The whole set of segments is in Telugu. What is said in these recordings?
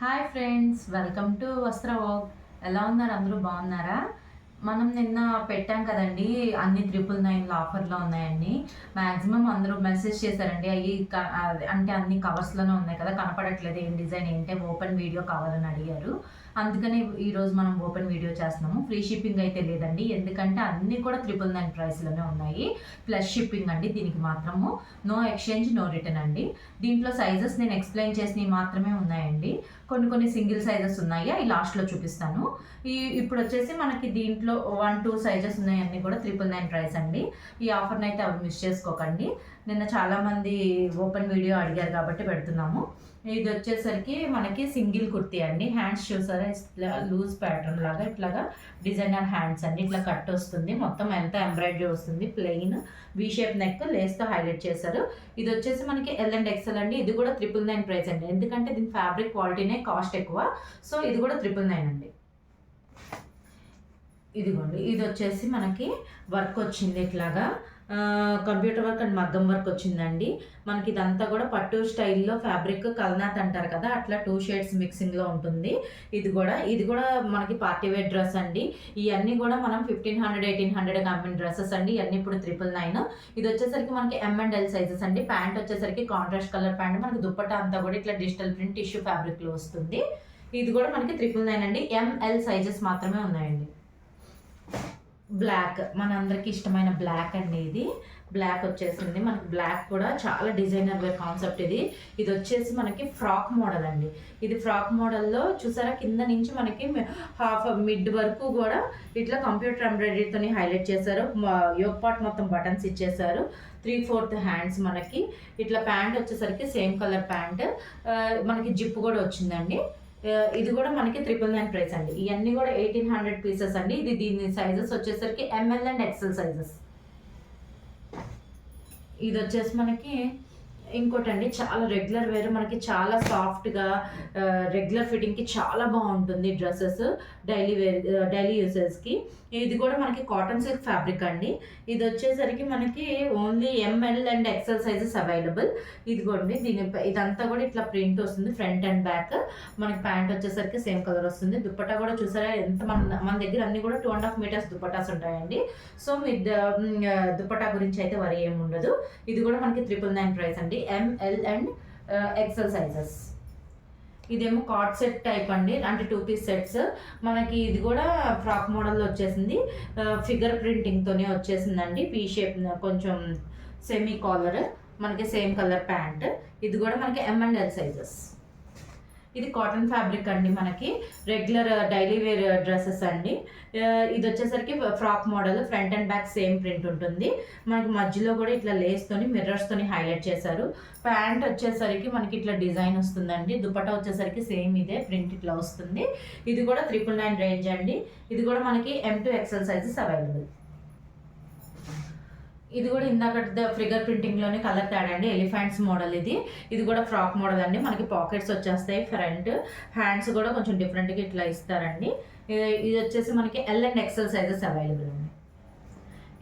హాయ్ ఫ్రెండ్స్, వెల్కమ్ టు వస్త్ర వాక్. ఎలా ఉన్నారు? అందరూ బాగున్నారా? మనం నిన్న పెట్టాం కదండి, అన్ని 999 ఆఫర్లో ఉన్నాయండి. మ్యాక్సిమం అందరూ మెసేజ్ చేశారండి. అవి అంటే అన్ని కవర్స్లోనే ఉన్నాయి కదా, కనపడట్లేదు ఏం డిజైన్ ఏంటి, ఓపెన్ వీడియో కావాలని అడిగారు. అందుకని ఈరోజు మనం ఓపెన్ వీడియో చేస్తున్నాము. ఫ్రీ షిప్పింగ్ అయితే లేదండి, ఎందుకంటే అన్నీ కూడా 999 ప్రైస్లోనే ఉన్నాయి. ప్లస్ షిప్పింగ్ అండి దీనికి మాత్రము. నో ఎక్స్చేంజ్, నో రిటర్న్ అండి. దీంట్లో సైజెస్ నేను ఎక్స్ప్లెయిన్ చేసినవి మాత్రమే ఉన్నాయండి. కొన్ని సింగిల్ సైజెస్ ఉన్నాయి, అవి లాస్ట్లో చూపిస్తాను. ఇప్పుడు వచ్చేసి మనకి దీంట్లో 1-2 సైజెస్ ఉన్నాయి, అన్నీ కూడా 999 ప్రైస్ అండి. ఈ ఆఫర్ని అయితే ఎవరు మిస్ చేసుకోకండి. నిన్న చాలామంది ఓపెన్ వీడియో అడిగారు కాబట్టి పెడుతున్నాము. ఇది వచ్చేసరికి మనకి సింగిల్ కుర్తీ అండి. హ్యాండ్స్ చూసారా, ఇట్లా లూజ్ ప్యాటర్న్ లాగా ఇట్లాగా డిజైనర్ హ్యాండ్స్ అండి. ఇట్లా కట్ వస్తుంది, మొత్తం ఎంత ఎంబ్రాయిడరీ వస్తుంది, ప్లెయిన్ వీ షేప్ నెక్ లేస్తో హైలైట్ చేశారు. ఇది వచ్చేసి మనకి ఎల్ అండ్ ఎక్సెల్ అండి. ఇది కూడా 999 ప్రైస్ అండి, ఎందుకంటే దీని ఫ్యాబ్రిక్ క్వాలిటీనే కాస్ట్ ఎక్కువ. సో ఇది కూడా 999 అండి. ఇదిగోండి, ఇది వచ్చేసి మనకి వర్క్ వచ్చింది ఇట్లాగా, కంప్యూటర్ వర్క్ అండ్ మగ్గం వర్క్ వచ్చిందండి. మనకి ఇదంతా కూడా పట్టు స్టైల్లో ఫ్యాబ్రిక్ కల్నాథ్ అంటారు కదా, అట్లా 2 షేడ్స్ మిక్సింగ్లో ఉంటుంది. ఇది కూడా మనకి పార్టీ వేర్ డ్రెస్ అండి. ఇవన్నీ కూడా మనం 1500-1800 అమ్మిన డ్రెస్సెస్ అండి. ఇవన్నీ ఇప్పుడు 999. ఇది వచ్చేసరికి మనకి ఎం అండ్ ఎల్ సైజెస్ అండి. ప్యాంట్ వచ్చేసరికి కాంట్రాస్ట్ కలర్ ప్యాంట్, మనకి దుప్పట్టా అంతా కూడా ఇట్లా డిజిటల్ ప్రింట్ టిష్యూ ఫ్యాబ్రిక్లో వస్తుంది. ఇది కూడా మనకి 999 అండి. ఎంఎల్ సైజెస్ మాత్రమే ఉన్నాయండి. బ్లాక్, మనందరికి ఇష్టమైన బ్లాక్ అండి. ఇది బ్లాక్ వచ్చేసింది మనకి. బ్లాక్ కూడా చాలా డిజైనర్ వేర్ కాన్సెప్ట్. ఇది వచ్చేసి మనకి ఫ్రాక్ మోడల్ అండి. ఇది ఫ్రాక్ మోడల్లో చూసారా, కింద నుంచి మనకి హాఫ్ మిడ్ వరకు కూడా ఇట్లా కంప్యూటర్ ఎంబ్రాయిడరీతో హైలైట్ చేశారు. యోగ్ పార్ట్ మొత్తం బటన్స్ ఇచ్చేసారు. 3/4 హ్యాండ్స్ మనకి. ఇట్లా ప్యాంట్ వచ్చేసరికి సేమ్ కలర్ ప్యాంట్, మనకి జిప్ కూడా వచ్చిందండి. ఇది కూడా మనకి 999 ప్రైస్ అండి. ఇవన్నీ కూడా 1800 పీసెస్ అండి. దీని సైజెస్ వచ్చేసరికి ఎంఎల్ అండ్ ఎక్సెల్ సైజెస్. ఇది వచ్చేసి మనకి ఇంకోటండి, చాలా రెగ్యులర్ వేర్, మనకి చాలా సాఫ్ట్గా రెగ్యులర్ ఫిట్టింగ్కి చాలా బాగుంటుంది డ్రెస్సెస్, డైలీ యూసెస్కి. ఇది కూడా మనకి కాటన్ సిల్క్ ఫ్యాబ్రిక్ అండి. ఇది వచ్చేసరికి మనకి only ML and XL sizes available. ఇదిగోండి, ఇదంతా కూడా ఇట్లా ప్రింట్ వస్తుంది ఫ్రంట్ అండ్ బ్యాక్. మనకి ప్యాంట్ వచ్చేసరికి సేమ్ కలర్ వస్తుంది. దుప్పట్టా కూడా చూసారా ఎంత, మన దగ్గర అన్ని కూడా 2.5 మీటర్స్ దుప్పటాస్ ఉంటాయండి. సో మీ దుప్పట్టా గురించి అయితే వరి ఏమి ఉండదు. ఇది కూడా మనకి 999 ప్రైస్ అండి. ML and XL sizes. ఇదేమో కార్డ్ సెట్ టైప్ అండి, అంటే 2 పీస్ సెట్స్ మనకి. ఇది కూడా ఫ్రాక్ మోడల్లో వచ్చేసింది, ఫిగర్ ప్రింటింగ్తోనే వచ్చేసిందండి. పీ షేప్, కొంచెం సెమీ కాలర్, మనకి సేమ్ కలర్ ప్యాంట్. ఇది కూడా మనకి ఎం అండ్ ఎల్ సైజెస్. ఇది కాటన్ ఫ్యాబ్రిక్ అండి, మనకి రెగ్యులర్ డైలీ వేర్ డ్రెస్సెస్ అండి. ఇది వచ్చేసరికి frock model, front and back same print ఉంటుంది. మనకి మధ్యలో కూడా ఇట్లా లేస్తోని మిర్రర్స్తోని హైలైట్ చేశారు. ప్యాంట్ వచ్చేసరికి మనకి ఇట్లా డిజైన్ వస్తుందండి. దుపట్టా వచ్చేసరికి సేమ్ ఇదే ప్రింట్ ఇట్లా వస్తుంది. ఇది కూడా 999 రేంజ్ అండి. ఇది కూడా మనకి M to XL sizes available. ఇది కూడా ఇందాక ఫిగర్ ప్రింటింగ్లోనే కలర్ తేడా అండి, ఎలిఫెంట్స్ మోడల్. ఇది కూడా ఫ్రాక్ మోడల్ అండి. మనకి పాకెట్స్ వచ్చేస్తాయి, ఫ్రంట్ హ్యాండ్స్ కూడా కొంచెం డిఫరెంట్గా ఇట్లా ఇస్తారండి. ఇది వచ్చేసి మనకి L and XL sizes available అండి.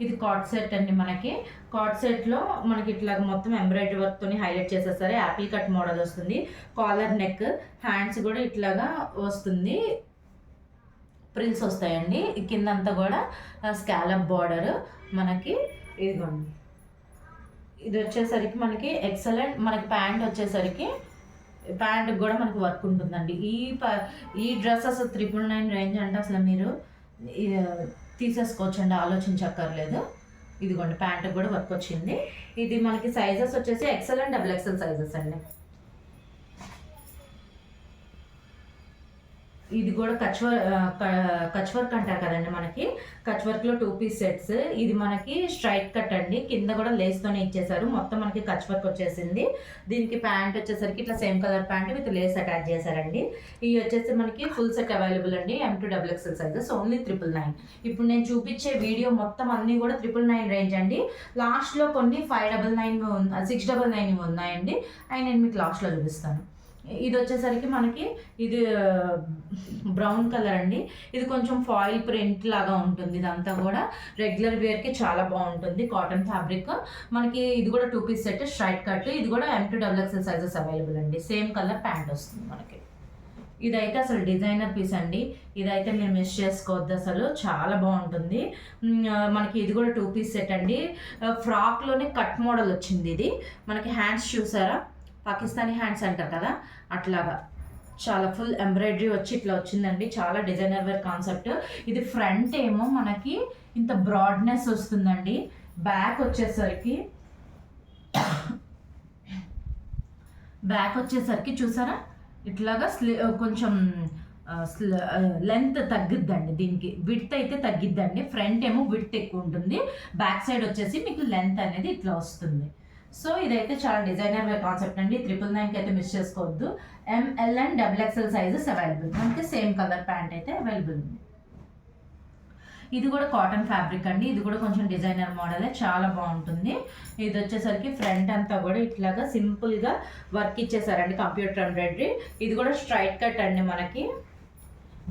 ఇది కార్డ్ సెట్ అండి. మనకి కార్డ్ సెట్లో మనకి ఇట్లా మొత్తం ఎంబ్రాయిడరీ వర్క్తో హైలైట్ చేసేస్తారు. యాపిల్ కట్ మోడల్ వస్తుంది. కాలర్ నెక్, హ్యాండ్స్ కూడా ఇట్లాగా వస్తుంది, ప్రిల్స్ వస్తాయండి. కిందంతా కూడా స్కాలప్ బార్డర్ మనకి. ఇదిగోండి, ఇది వచ్చేసరికి మనకి ఎక్సలెంట్. మనకి ప్యాంట్ వచ్చేసరికి ప్యాంట్కి కూడా మనకి వర్క్ ఉంటుందండి. ఈ డ్రెస్సెస్ 999 రేంజ్ అంటే అసలు మీరు తీసేసుకోవచ్చండి, ఆలోచించక్కర్లేదు. ఇదిగోండి, ప్యాంట్కి కూడా వర్క్ వచ్చింది. ఇది మనకి సైజెస్ వచ్చేసి ఎక్సెల్ అండ్ XXL సైజెస్ అండి. ఇది కూడా కచ్ వర్క్ అంటారు కదండి, మనకి కచ్ వర్క్లో 2 పీస్ సెట్స్. ఇది మనకి స్ట్రైట్ కట్ అండి, కింద కూడా లేస్తోనే ఇచ్చేసారు. మొత్తం మనకి కచ్ వర్క్ వచ్చేసింది. దీనికి ప్యాంట్ వచ్చేసరికి ఇట్లా same colour pant with lace attach చేశారండి. ఇవి వచ్చేసి మనకి ఫుల్ సెట్ అవైలబుల్ అండి. M to XXL sizes only 999. ఇప్పుడు నేను చూపించే వీడియో మొత్తం అన్నీ కూడా 999 రేంజ్ అండి. లాస్ట్లో కొన్ని 599, 699 ఉన్నాయండి. అవి నేను మీకు లాస్ట్లో చూపిస్తాను. ఇది వచ్చేసరికి మనకి ఇది బ్రౌన్ కలర్ అండి. ఇది కొంచెం ఫాయిల్ ప్రింట్ లాగా ఉంటుంది. ఇదంతా కూడా రెగ్యులర్ వేర్కి చాలా బాగుంటుంది, కాటన్ ఫ్యాబ్రిక్ మనకి. ఇది కూడా 2 పీస్ సెట్ స్ట్రైట్ కట్. ఇది కూడా M to XXL sizes available అండి. సేమ్ కలర్ ప్యాంట్ వస్తుంది మనకి. ఇదైతే అసలు డిజైనర్ పీస్ అండి. ఇదైతే మీరు మిస్ చేసుకోవద్దు, అసలు చాలా బాగుంటుంది. మనకి ఇది కూడా 2 పీస్ సెట్ అండి. ఫ్రాక్లోనే కట్ మోడల్ వచ్చింది. ఇది మనకి హ్యాండ్స్ చూసారా, పాకిస్తానీ హ్యాండ్స్ అంటారు కదా అట్లాగా చాలా ఫుల్ ఎంబ్రాయిడరీ వచ్చి ఇట్లా వచ్చిందండి. చాలా డిజైనర్ వేర్ కాన్సెప్ట్. ఇది ఫ్రంట్ ఏమో మనకి ఇంత బ్రాడ్నెస్ వస్తుందండి. బ్యాక్ వచ్చేసరికి చూసారా ఇట్లాగా కొంచెం లెంత్ తగ్గిద్దండి. దీనికి విడ్త్ అయితే తగ్గిద్దండి. ఫ్రంట్ ఏమో విడ్త్ ఎక్కువ ఉంటుంది, బ్యాక్ సైడ్ వచ్చేసి మీకు లెంత్ అనేది ఇట్లా వస్తుంది. సో ఇదైతే చాలా డిజైనర్ వేర్ కాన్సెప్ట్ అండి. 999కి అయితే మిస్ చేసుకోవద్దు. ML and XXL sizes available. మనకి సేమ్ కలర్ ప్యాంట్ అయితే అవైలబుల్ ఉంది. ఇది కూడా కాటన్ ఫ్యాబ్రిక్ అండి. ఇది కూడా కొంచెం డిజైనర్ మోడలే, చాలా బాగుంటుంది. ఇది వచ్చేసరికి ఫ్రంట్ అంతా కూడా ఇట్లాగా సింపుల్గా వర్క్ ఇచ్చేసారండి, కంప్యూటర్ ఎంబ్రాయిడరీ. ఇది కూడా స్ట్రైట్ కట్ అండి. మనకి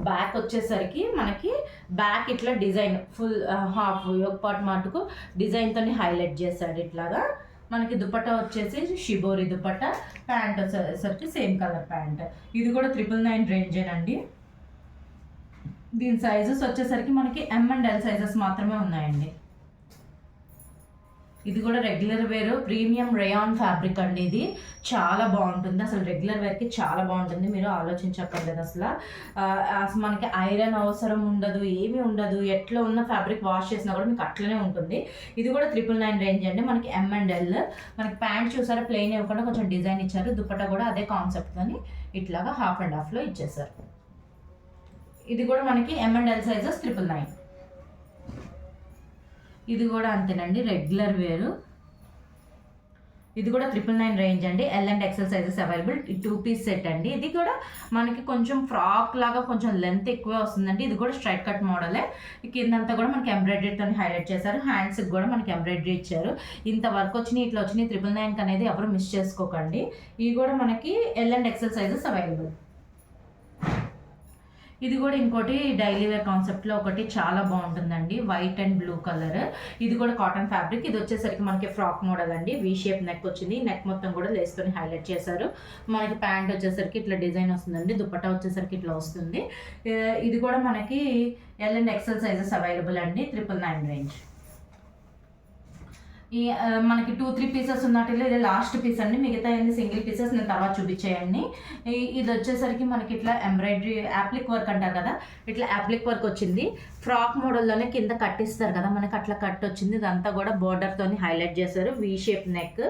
బ్యాక్ వచ్చేసరికి మనకి బ్యాక్ ఇట్లా డిజైన్ ఫుల్ హాఫ్ ఒక పార్ట్ మటుకు డిజైన్తో హైలైట్ చేశాడు ఇట్లాగా. మనకి దుపట్టా వచ్చేసి షిబోరి దుపట్టా, ప్యాంట్ వచ్చేసరికి సేమ్ కలర్ ప్యాంట్. ఇది కూడా 999 రేంజేనండి. దీని సైజెస్ వచ్చేసరికి మనకి M and L సైజెస్ మాత్రమే ఉన్నాయండి. ఇది కూడా regular wear premium rayon fabric అండి. ఇది చాలా బాగుంటుంది, అసలు రెగ్యులర్ వేర్కి చాలా బాగుంటుంది. మీరు ఆలోచించక్కర్లేదు అసలు. మనకి ఐరన్ అవసరం ఉండదు, ఏమీ ఉండదు. ఎట్లా ఉన్న ఫ్యాబ్రిక్ వాష్ చేసినా కూడా మీకు అట్లనే ఉంటుంది. ఇది కూడా 999 రేంజ్ అండి. మనకి M and L. మనకి ప్యాంట్ చూసారా ప్లెయిన్ ఇవ్వకుండా కొంచెం డిజైన్ ఇచ్చారు. దుపట్టా కూడా అదే కాన్సెప్ట్ కానీ ఇట్లాగా హాఫ్ అండ్ హాఫ్లో ఇచ్చేసారు. ఇది కూడా మనకి M and L సైజెస్ 999. ఇది కూడా అంతేనండి, రెగ్యులర్ వేరు. ఇది కూడా 999 రేంజ్ అండి. L and XL sizes available. 2 piece set అండి. ఇది కూడా మనకి కొంచెం ఫ్రాక్ లాగా కొంచెం లెంత్ ఎక్కువే వస్తుందండి. ఇది కూడా స్ట్రైట్ కట్ మోడలే. కిందంతా కూడా మనకి ఎంబ్రాయిడరీతో హైలైట్ చేశారు. హ్యాండ్స్కి కూడా మనకి ఎంబ్రాయిడరీ ఇచ్చారు. ఇంత వర్క్ వచ్చినాయి, ఇట్లా వచ్చినాయి. 999 అనేది ఎవరు మిస్ చేసుకోకండి. ఇవి కూడా మనకి L and XL sizes available. ఇది కూడా ఇంకోటి డైలీ వేర్ కాన్సెప్ట్లో ఒకటి చాలా బాగుంటుందండి. White and blue colour. ఇది కూడా కాటన్ ఫ్యాబ్రిక్. ఇది వచ్చేసరికి మనకి ఫ్రాక్ మోడల్ అండి. వి షేప్ నెక్ వచ్చింది. నెక్ మొత్తం కూడా లేస్తోని హైలైట్ చేశారు. మనకి ప్యాంట్ వచ్చేసరికి ఇట్లా డిజైన్ వస్తుందండి. దుపట్టా వచ్చేసరికి ఇట్లా వస్తుంది. ఇది కూడా మనకి L and XL sizes available అండి. 999 రేంజ్. ఈ మనకి 2-3 పీసెస్ ఉన్నట్టు ఇది లాస్ట్ పీస్ అండి. మిగతా అన్ని సింగిల్ పీసెస్ నేను తర్వాత చూపించేయండి. ఇది వచ్చేసరికి మనకి ఇట్లా ఎంబ్రాయిడరీ యాప్లిక్ వర్క్ అంటారు కదా, ఇట్లా యాప్లిక్ వర్క్ వచ్చింది. ఫ్రాక్ మోడల్లోనే కింద కట్టిస్తారు కదా, మనకి అట్లా కట్ వచ్చింది. ఇదంతా కూడా బోర్డర్తో హైలైట్ చేశారు. వి షేప్ నెక్,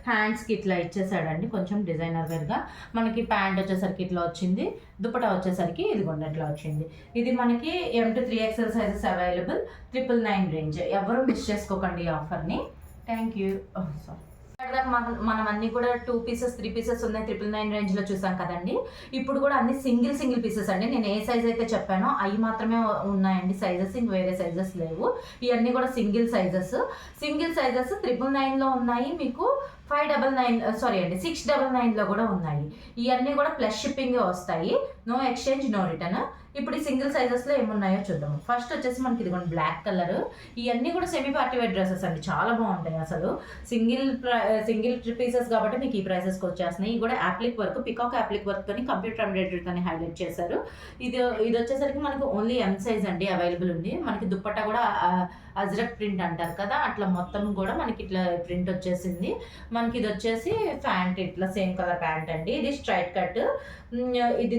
హ్యాండ్స్కి ఇట్లా ఇచ్చేసాడండి కొంచెం డిజైనర్ వేర్గా. మనకి ప్యాంట్ వచ్చేసరికి ఇట్లా వచ్చింది. దుపట్టా వచ్చేసరికి ఇదిగోండి ఇట్లా వచ్చింది. ఇది మనకి M to 3XL sizes available. 999 range. ఎవరు మిస్ చేసుకోకండి ఈ ఆఫర్ని. Thank you. మనం అన్ని కూడా 2 పీసెస్ 3 పీసెస్ ఉన్నాయి 999 రేంజ్లో చూసాం కదండి. ఇప్పుడు కూడా అన్ని సింగిల్ పీసెస్ అండి. నేను ఏ సైజ్ అయితే చెప్పానో అవి మాత్రమే ఉన్నాయండి సైజెస్, ఇంక వేరే సైజెస్ లేవు. ఇవన్నీ కూడా సింగిల్ సైజెస్ 999లో ఉన్నాయి. మీకు 699లో కూడా ఉన్నాయి. ఇవన్నీ కూడా ప్లస్ షిప్పింగ్ వస్తాయి. No exchange, no return. ఇప్పుడు ఈ సింగిల్ సైజెస్లో ఏమున్నాయో చూద్దాం. ఫస్ట్ వచ్చేసి మనకి ఇదిగోండి బ్లాక్ కలర్. ఇవన్నీ కూడా సెమీ పార్టీ వేర్ డ్రెస్సెస్ అండి, చాలా బాగుంటాయి అసలు. సింగిల్ పీసెస్ కాబట్టి మీకు ఈ ప్రైసెస్కి వచ్చేస్తున్నాయి. ఇవి కూడా appliqué work, peacock appliqué work తోని కంప్యూటర్ ఎంబ్రాయిడరీతో హైలైట్ చేశారు. ఇది వచ్చేసరికి మనకి ఓన్లీ M సైజ్ అండి అవైలబుల్ ఉంది. మనకి దుపట్టా కూడా అజ్రక్ ప్రింట్ అంటారు కదా, అట్లా మొత్తం కూడా మనకి ఇట్లా ప్రింట్ వచ్చేసింది. మనకి ఇది వచ్చేసి ప్యాంట్ ఇట్లా సేమ్ కలర్ ప్యాంట్ అండి. ఇది స్ట్రైట్ కట్.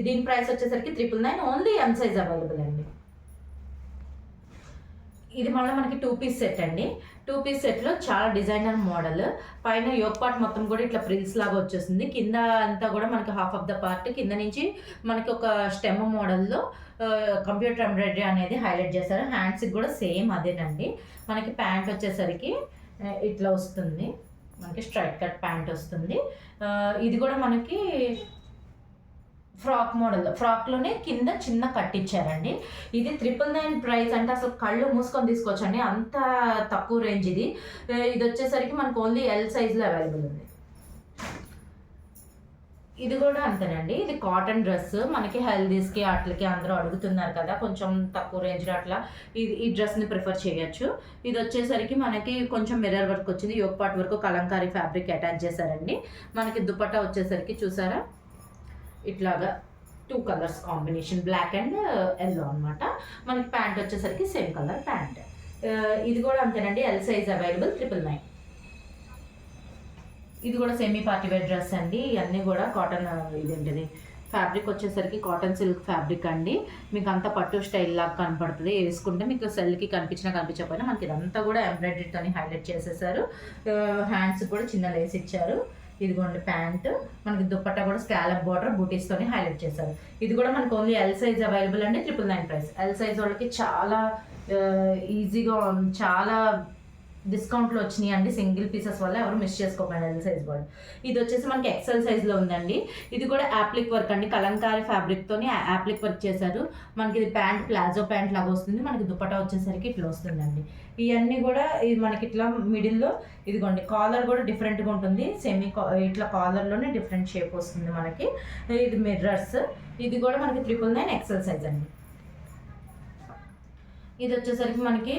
దీని ప్రైస్ వచ్చేసరికి 999. ఓన్లీ M సైజ్ అవైలబుల్ అండి. ఇది మళ్ళీ మనకి 2 పీస్ సెట్ అండి. 2 పీస్ సెట్లో చాలా డిజైనర్ మోడల్. పైన యోక్ పార్ట్ మొత్తం కూడా ఇట్లా ప్రిల్స్ లాగా వచ్చేసింది. కింద అంతా కూడా మనకి హాఫ్ ఆఫ్ ద పార్ట్ కింద నుంచి మనకి ఒక స్టెమ్ మోడల్లో కంప్యూటర్ ఎంబ్రాయిడరీ అనేది హైలైట్ చేశారు. హ్యాండ్స్కి కూడా సేమ్ అదేనండి. మనకి ప్యాంట్ వచ్చేసరికి ఇట్లా వస్తుంది. మనకి స్ట్రైట్ కట్ ప్యాంట్ వస్తుంది. ఇది కూడా మనకి ఫ్రాక్ మోడల్, ఫ్రాక్లోనే కింద చిన్న కట్ ఇచ్చారండి. ఇది 999 ప్రైస్ అంటే అసలు కళ్ళు మూసుకొని తీసుకోవచ్చండి, అంత తక్కువ రేంజ్ ఇది. ఇది వచ్చేసరికి మనకు ఓన్లీ L సైజ్లో అవైలబుల్ ఉంది. ఇది కూడా అంతేనండి. ఇది కాటన్ డ్రెస్. మనకి హెల్దీస్కి అట్లకి అందరూ అడుగుతున్నారు కదా, కొంచెం తక్కువ రేంజ్లో అట్లా ఈ డ్రెస్ని ప్రిఫర్ చేయొచ్చు. ఇది వచ్చేసరికి మనకి కొంచెం మిర్రర్ వర్క్ వచ్చింది. యోక్ పార్ట్ వరకు కలంకారీ ఫ్యాబ్రిక్ అటాచ్ చేశారండి. మనకి దుపట్టా వచ్చేసరికి చూసారా ఇట్లాగా 2 colours combination black and yellow అనమాట. మనకి ప్యాంట్ వచ్చేసరికి సేమ్ కలర్ ప్యాంట్. ఇది కూడా అంతేనండి, ఎల్ సైజ్ అవైలబుల్ 999. ఇది కూడా సెమీ పార్టీ వేర్ డ్రెస్ అండి. ఇవన్నీ కూడా కాటన్, ఇదేంటిది ఫ్యాబ్రిక్ వచ్చేసరికి కాటన్ సిల్క్ ఫ్యాబ్రిక్ అండి. మీకు అంతా పట్టు స్టైల్ లాగా కనపడుతుంది. వేసుకుంటే మీకు సెల్కి కనిపించకపోయినా మనకి ఇదంతా కూడా ఎంబ్రాయిడరీతో హైలైట్ చేసేసారు. హ్యాండ్స్ కూడా చిన్న లేస్ ఇచ్చారు. ఇదిగోండి ప్యాంట్, మనకి దుప్పట్టా కూడా స్కాలప్ బార్డర్ బూటీస్తోని హైలైట్ చేశారు. ఇది కూడా మనకు ఓన్లీ ఎల్ సైజ్ అవైలబుల్ అండి, 999 ప్రైస్. ఎల్ సైజ్ వాళ్ళకి చాలా ఈజీగా చాలా డిస్కౌంట్లో వచ్చినాయి అండి. సింగిల్ పీసెస్ వల్ల ఎవరు మిస్ చేసుకోకండి ఎల్ సైజ్ వాళ్ళు. ఇది వచ్చేసి మనకి ఎక్సెల్ సైజ్లో ఉందండి. ఇది కూడా యాప్లిక్ వర్క్ అండి, కలంకారీ ఫ్యాబ్రిక్తోని యాప్లిక్ వర్క్ చేశారు. మనకి ఇది ప్యాంట్ ప్లాజో ప్యాంట్ లాగా వస్తుంది. మనకి దుపట్టా వచ్చేసరికి ఇట్లా వస్తుందండి. ఇవన్నీ కూడా ఇది మనకి ఇట్లా మిడిల్లో ఇదిగోండి కాలర్ కూడా డిఫరెంట్గా ఉంటుంది. ఇట్లా కాలర్లోనే డిఫరెంట్ షేప్ వస్తుంది మనకి. ఇది మిర్రర్స్. ఇది కూడా మనకి 999 ఎక్సెల్ సైజ్ అండి. ఇది వచ్చేసరికి మనకి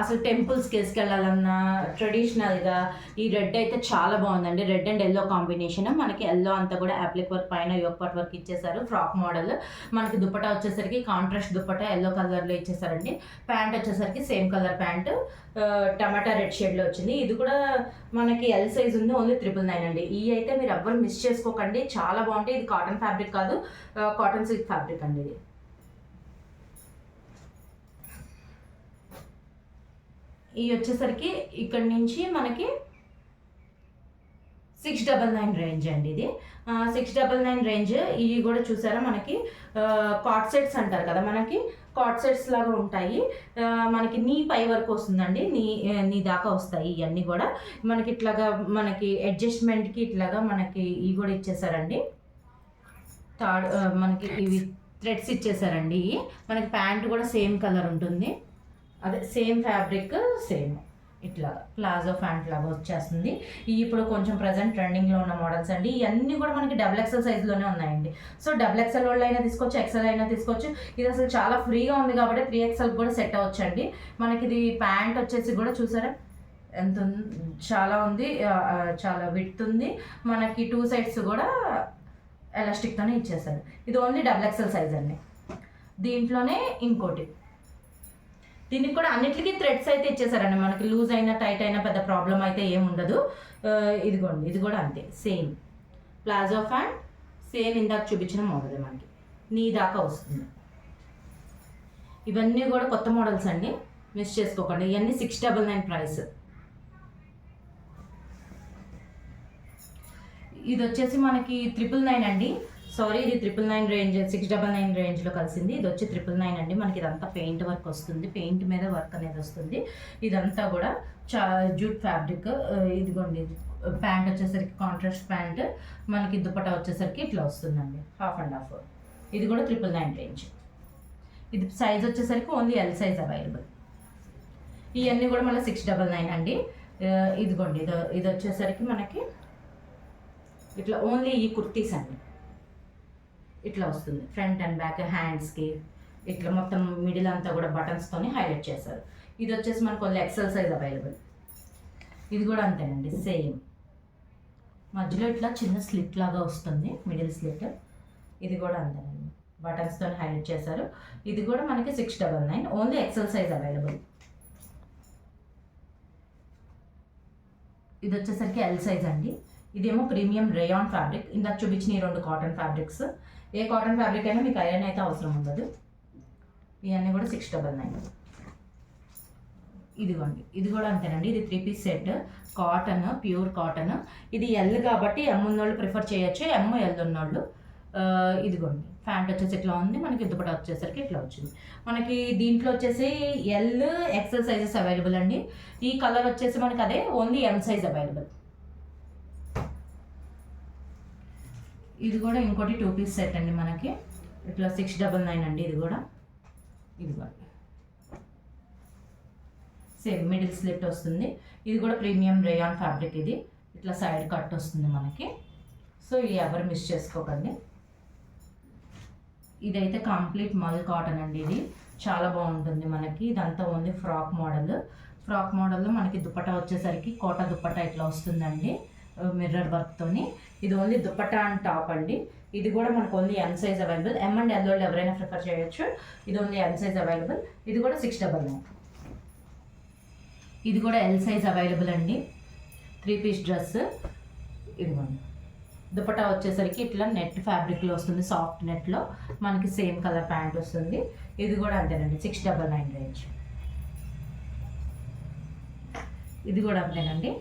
అసలు టెంపుల్స్కి వేసుకెళ్ళాలన్నా ట్రెడిషనల్గా ఈ రెడ్ అయితే చాలా బాగుందండి. Red and yellow combination. మనకి ఎల్లో అంతా కూడా యాప్లిక్ వర్క్ పైన యోక్ పాట్ వర్క్ ఇచ్చేసారు. Frock model. మనకి దుపట్టా వచ్చేసరికి కాంట్రాస్ట్ దుపట్టా ఎల్లో కలర్లో ఇచ్చేసారండి. ప్యాంట్ వచ్చేసరికి సేమ్ కలర్ ప్యాంట్ టమాటా రెడ్ షేడ్లో వచ్చింది. ఇది కూడా మనకి ఎల్ సైజ్ ఉంది, ఓన్లీ 999 అండి. ఈ అయితే మీరు ఎవ్వరు మిస్ చేసుకోకండి, చాలా బాగుంటాయి. ఇది కాటన్ ఫ్యాబ్రిక్ కాదు, కాటన్ సిల్క్ ఫ్యాబ్రిక్ అండి. ఇది ఇవి వచ్చేసరికి ఇక్కడ నుంచి మనకి 699 రేంజ్ అండి. ఇది 699 రేంజ్. ఇవి కూడా చూసారా మనకి కాట్ సెట్స్ అంటారు కదా, మనకి కాట్ సెట్స్ లాగా ఉంటాయి. మనకి నీ పై వరకు వస్తుందండి, నీ దాకా వస్తాయి. ఇవన్నీ కూడా మనకి ఇట్లాగా మనకి అడ్జస్ట్మెంట్కి ఇట్లాగా మనకి ఇవి కూడా ఇచ్చేసారండి. మనకి ఇవి థ్రెడ్స్ ఇచ్చేసారండి. మనకి ప్యాంట్ కూడా సేమ్ కలర్ ఉంటుంది, అదే సేమ్ ఫ్యాబ్రిక్ సేమ్ ఇట్లా ప్లాజో ప్యాంట్ లాగా వచ్చేస్తుంది. ఇప్పుడు కొంచెం ప్రజెంట్ ట్రెండింగ్లో ఉన్న మోడల్స్ అండి. ఇవన్నీ కూడా మనకి XXL సైజ్లోనే ఉన్నాయండి. సో XXL వాళ్ళు అయినా తీసుకోవచ్చు, ఎక్సెల్ అయినా తీసుకోవచ్చు. ఇది అసలు చాలా ఫ్రీగా ఉంది కాబట్టి 3XL కూడా సెట్ అవ్వచ్చు అండి. మనకి ఇది ప్యాంట్ వచ్చేసి కూడా చూసారా ఎంత చాలా ఉంది, చాలా విడ్త్ ఉంది. మనకి 2 సైడ్స్ కూడా ఎలాస్టిక్తోనే ఇచ్చేసారు. ఇది ఓన్లీ XXL సైజ్ అండి. దీంట్లోనే ఇంకోటి, దీనికి కూడా అన్నిటికీ థ్రెడ్స్ అయితే ఇచ్చేసారండి. మనకి లూజ్ అయినా టైట్ అయినా పెద్ద ప్రాబ్లం అయితే ఏముండదు. ఇదిగోండి, ఇది కూడా అంతే సేమ్ ప్లాజో ప్యాంట్, సేమ్ ఇందాక చూపించిన మోడల్ మనకి నీ దాకా వస్తుంది. ఇవన్నీ కూడా కొత్త మోడల్స్ అండి, మిస్ చేసుకోకండి. ఇవన్నీ 699 ప్రైస్. ఇది వచ్చేసి మనకి 999 అండి. సారీ, ఇది 999 రేంజ్, 699 రేంజ్లో కలిసింది. ఇది వచ్చి 999 అండి. మనకి ఇదంతా పెయింట్ వర్క్ వస్తుంది, పెయింట్ మీద వర్క్ అనేది వస్తుంది. ఇదంతా కూడా జూట్ ఫ్యాబ్రిక్. ఇదిగోండి ప్యాంట్ వచ్చేసరికి కాంట్రాస్ట్ ప్యాంట్, మనకి దుపట్టా వచ్చేసరికి ఇట్లా వస్తుందండి, హాఫ్ అండ్ హాఫ్. ఇది కూడా 999 రేంజ్. ఇది సైజ్ వచ్చేసరికి ఓన్లీ ఎల్ సైజ్ అవైలబుల్. ఇవన్నీ కూడా మళ్ళీ 699 అండి. ఇదిగోండి ఇది వచ్చేసరికి మనకి ఇట్లా ఓన్లీ ఈ కుర్తీస్ అండి. ఇట్లా వస్తుంది ఫ్రంట్ అండ్ బ్యాక్, హ్యాండ్స్కి ఇట్లా మొత్తం మిడిల్ అంతా కూడా బటన్స్తోని హైలైట్ చేశారు. ఇది వచ్చేసి మనకు ఓన్లీ ఎక్సెల్ సైజ్ అవైలబుల్. ఇది కూడా అంతేనండి, సేమ్ మధ్యలో ఇట్లా చిన్న స్లిట్ లాగా వస్తుంది, మిడిల్ స్లిట్. ఇది కూడా అంతేనండి, బటన్స్తో హైలైట్ చేశారు. ఇది కూడా మనకి 699, ఓన్లీ ఎక్సెల్ సైజ్ అవైలబుల్. ఇది వచ్చేసరికి ఎల్ సైజ్ అండి. ఇదేమో ప్రీమియం రేయాన్ ఫ్యాబ్రిక్. ఇందాక చూపించిన ఈ 2 కాటన్ ఫ్యాబ్రిక్స్. ఏ కాటన్ ఫ్యాబ్రిక్ అయినా మీకు ఐరన్ అయితే అవసరం ఉండదు. ఇవన్నీ కూడా 699. ఇదిగోండి, ఇది కూడా అంతేనండి. ఇది 3 piece set, cotton, pure cotton. ఇది ఎల్ కాబట్టి ఎమ్ ఉన్నోళ్ళు ప్రిఫర్ చేయొచ్చు, ఎమ్ ఎల్ ఉన్నోళ్ళు. ఇదిగోండి ప్యాంట్ వచ్చేసి ఇట్లా ఉంది, మనకి దుపట్టా వచ్చేసరికి ఇట్లా వచ్చింది. మనకి దీంట్లో వచ్చేసి ఎల్ ఎక్సెల్ సైజెస్ అవైలబుల్ అండి. ఈ కలర్ వచ్చేసి మనకి అదే ఓన్లీ ఎం సైజ్ అవైలబుల్. ఇది కూడా ఇంకోటి 2 పీస్ సెట్ అండి, మనకి ఇట్లా 699 అండి. ఇది కూడా సేమ్ మిడిల్ స్లిట్ వస్తుంది. ఇది కూడా ప్రీమియం రేయాన్ ఫ్యాబ్రిక్. ఇది ఇట్లా సైడ్ కట్ వస్తుంది మనకి. సో ఇది ఎవరు మిస్ చేసుకోకండి. ఇదైతే కంప్లీట్ మల్ కాటన్ అండి. ఇది చాలా బాగుంటుంది మనకి. ఇదంతా ఓన్లీ ఫ్రాక్ మోడల్. ఫ్రాక్ మోడల్లో మనకి దుపట్టా వచ్చేసరికి కోట దుపట్టా ఇట్లా వస్తుందండి, మిర్రర్ వర్క్తోని. ఇది ఓన్లీ దుపట్టా అండ్ టాప్ అండి. ఇది కూడా మనకు only M size available. M and L వాళ్ళు ఎవరైనా ప్రిఫర్ చేయొచ్చు. ఇది ఓన్లీ ఎం సైజ్ అవైలబుల్. ఇది కూడా 699. ఇది కూడా ఎల్ సైజ్ అవైలబుల్ అండి. 3 పీస్ డ్రెస్. ఇదిగోండి దుపట్టా వచ్చేసరికి ఇట్లా నెట్ ఫ్యాబ్రిక్లో వస్తుంది, సాఫ్ట్ నెట్లో మనకి సేమ్ కలర్ ప్యాంట్ వస్తుంది. ఇది కూడా అంతేనండి 699 రేంజ్. ఇది కూడా అంతేనండి.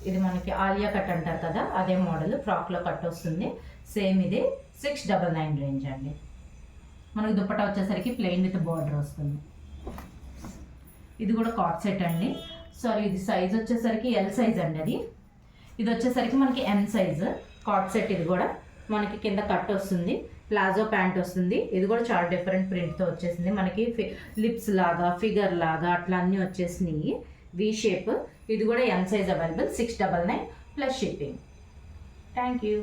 ఇది మనకి ఆలియా కట్ అంటారు కదా, అదే మోడల్ ఫ్రాక్లో కట్ వస్తుంది. సేమ్ ఇది 699 రేంజ్ అండి. మనకి దుపట్టా వచ్చేసరికి ప్లెయిన్ విత్ బార్డర్ వస్తుంది. ఇది కూడా కాట్ సెట్ అండి. సారీ, ఇది సైజ్ వచ్చేసరికి ఎల్ సైజ్ అండి. అది ఇది వచ్చేసరికి మనకి ఎం సైజ్ కాట్ సెట్. ఇది కూడా మనకి కింద కట్ వస్తుంది, ప్లాజో ప్యాంట్ వస్తుంది. ఇది కూడా చాలా డిఫరెంట్ ప్రింట్తో వచ్చేసింది. మనకి లిప్స్ లాగా ఫిగర్ లాగా అట్లా అన్నీ వచ్చేసినాయి, వి షేప్. ఇది కూడా M size available. 699 plus shipping. Thank you.